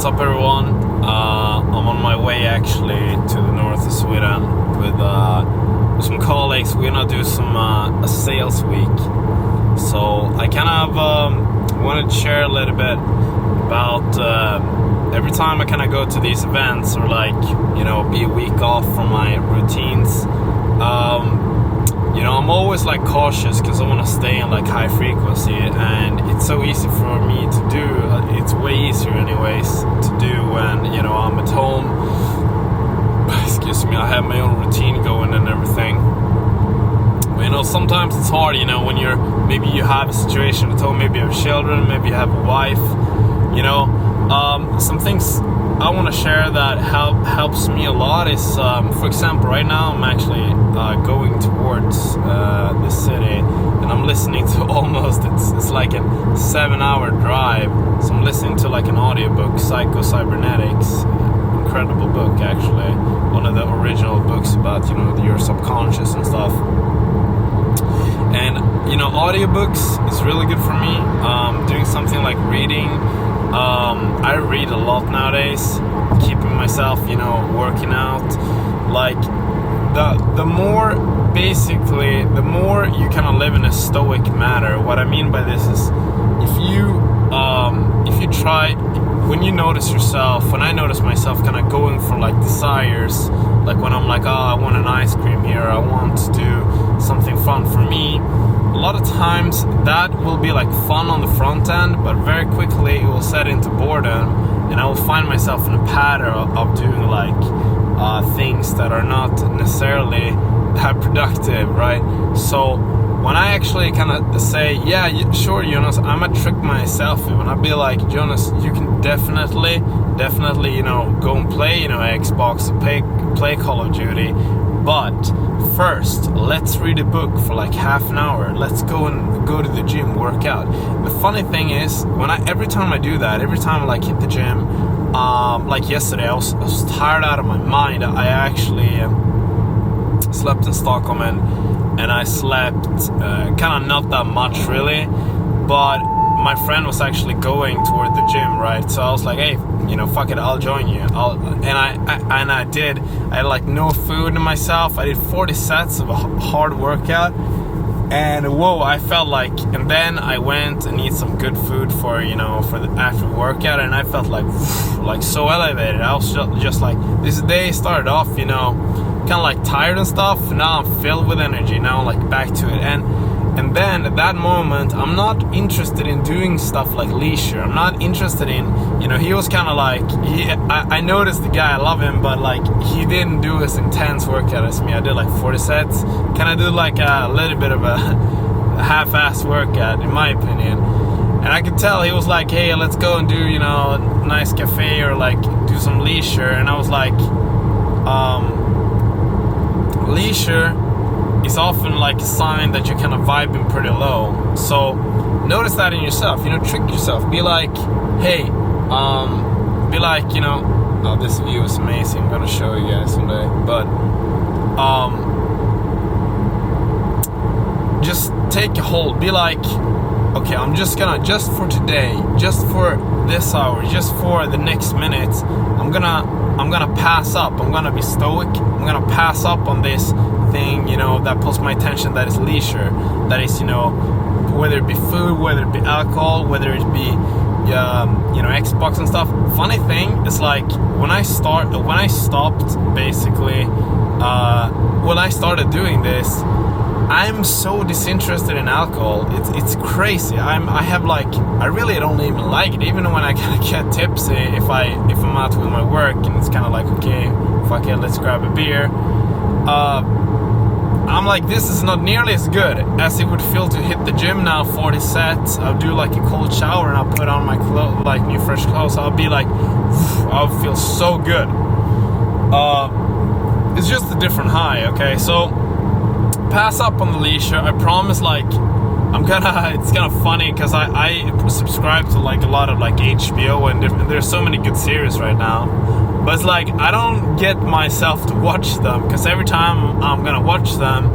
What's up, everyone? I'm on my way actually to the north of Sweden with some colleagues. We're gonna do some a sales week. So I kind of wanted to share a little bit about every time I kind of go to these events or be a week off from my routines. I'm always cautious because I want to stay in high frequency, and it's so easy for me to do. It's way easier anyways to do when I'm at home. Excuse me, I have my own routine going and everything. But, sometimes it's hard, when maybe you have a situation at home, maybe you have children, maybe you have a wife, some things I want to share that helps me a lot is, for example, right now I'm actually going towards the city, and I'm listening to it's like a 7-hour drive. So I'm listening to an audiobook, Psycho Cybernetics, incredible book actually, one of the original books about your subconscious and stuff. And audiobooks is really good for me. Doing something like reading. I read a lot nowadays, keeping myself, working out. The more you kind of live in a stoic manner. What I mean by this is, if you try, when you notice yourself, when I notice myself kind of going for desires, when I'm I want an ice cream here, I want to do something fun for me. A lot of times that will be fun on the front end, but very quickly it will set into boredom, and I will find myself in a pattern of doing things that are not necessarily that productive, right? So when I actually kind of say, yeah, sure, Jonas, I'm gonna trick myself even. I'll be Jonas, you can definitely, go and play, Xbox, play Call of Duty. But first, let's read a book for half an hour. Let's go to the gym, work out. The funny thing is, every time I do that, every time I hit the gym, yesterday, I was tired out of my mind. I actually slept in Stockholm, and I slept kind of not that much really, but my friend was actually going toward the gym, right? So I was hey, fuck it, I'll join you. I did. I had no food in myself. I did 40 sets of a hard workout, and whoa, I felt and then I went and eat some good food for the after workout, and I felt so elevated. I was just this day started off, kind of tired and stuff. Now I'm filled with energy. Now back to it, and then at that moment, I'm not interested in doing stuff like leisure. I'm not interested in, he was kind of I noticed the guy, I love him, but he didn't do as intense workout as me. I did 40 sets. Can I do a little bit of a half-assed workout, in my opinion? And I could tell he was hey, let's go and do, a nice cafe or do some leisure. And I was leisure is often a sign that you're kind of vibing pretty low. So notice that in yourself, trick yourself. Be hey, oh, this view is amazing. I'm gonna show you guys someday. But just take a hold. Be okay, I'm just for today, just for this hour, just for the next minute, I'm gonna pass up. I'm gonna be stoic. I'm gonna pass up on this thing, that pulls my attention, that is leisure, that is, whether it be food, whether it be alcohol, whether it be, Xbox and stuff. Funny thing is when I started doing this, I'm so disinterested in alcohol. It's crazy. I really don't even like it. Even when I kind of get tipsy, if I'm out with my work and it's kind of okay, fuck it, let's grab a beer. I'm this is not nearly as good as it would feel to hit the gym now, 40 sets. I'll do a cold shower and I'll put on my clothes, new fresh clothes. I'll be I'll feel so good. It's just a different high, okay? So pass up on the leisure. I promise it's kind of funny because I subscribe to a lot of HBO and there's so many good series right now. But it's I don't get myself to watch them, because every time I'm gonna watch them,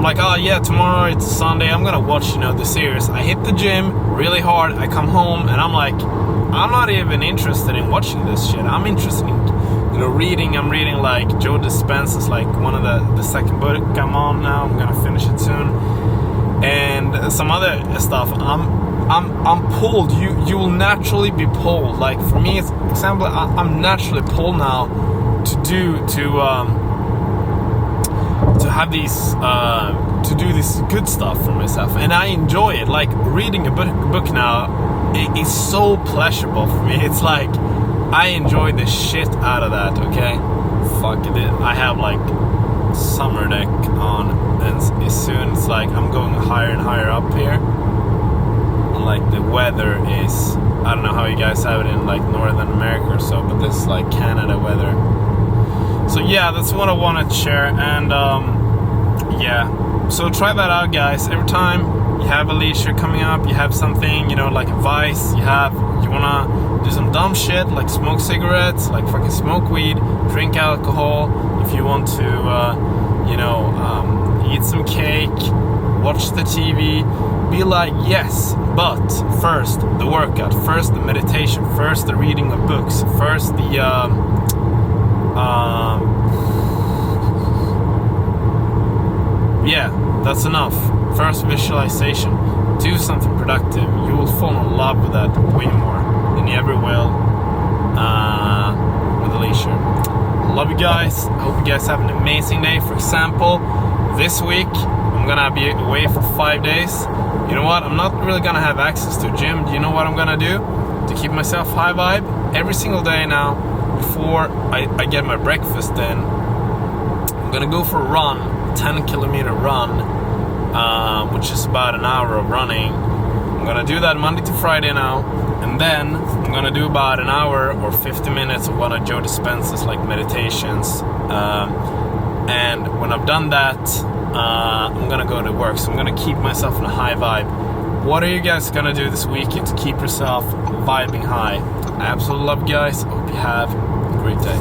I'm like, oh yeah, tomorrow it's Sunday, I'm gonna watch, the series. I hit the gym really hard, I come home, and I'm like, I'm not even interested in watching this shit. I'm interested in, reading. I'm reading like Joe Dispenza's like one of the second book I'm on now. I'm gonna finish it soon, and some other stuff. I'm pulled. You will naturally be pulled. Like for me, it's example. I'm naturally pulled now to have these to do this good stuff for myself, and I enjoy it. Like reading a book now, it is so pleasurable for me. It's like I enjoy the shit out of that. Okay, fuck it. I have like summer deck on, and as soon it's like I'm going higher and higher up here. And like the weather is, I don't know how you guys have it in like Northern America or so, but this is like Canada weather. So yeah, that's what I wanted to share, and yeah, so try that out, guys. Every time you have a leisure coming up, you have something, like advice, you wanna do some dumb shit, like smoke cigarettes, like fucking smoke weed, drink alcohol, if you want to, eat some cake, watch the TV, be like, yes, but first the workout, first the meditation, first the reading of books, first the yeah, that's enough. First visualization. Do something productive. You will fall in love with that way more than you ever will with the leisure. Love you guys. I hope you guys have an amazing day. For example, this week I'm gonna be away for 5 days. You know what? I'm not really gonna have access to a gym. Do you know what I'm gonna do to keep myself high vibe? Every single day now, before I get my breakfast in, I'm gonna go for a run, 10-kilometer run, which is about an hour of running. I'm gonna do that Monday to Friday now, and then I'm gonna do about an hour or 50 minutes of one of Joe Dispenza's like meditations. And when I've done that, I'm gonna go to work. So I'm gonna keep myself in a high vibe. What are you guys gonna do this weekend to keep yourself vibing high? I absolutely love you guys. I hope you have a great day.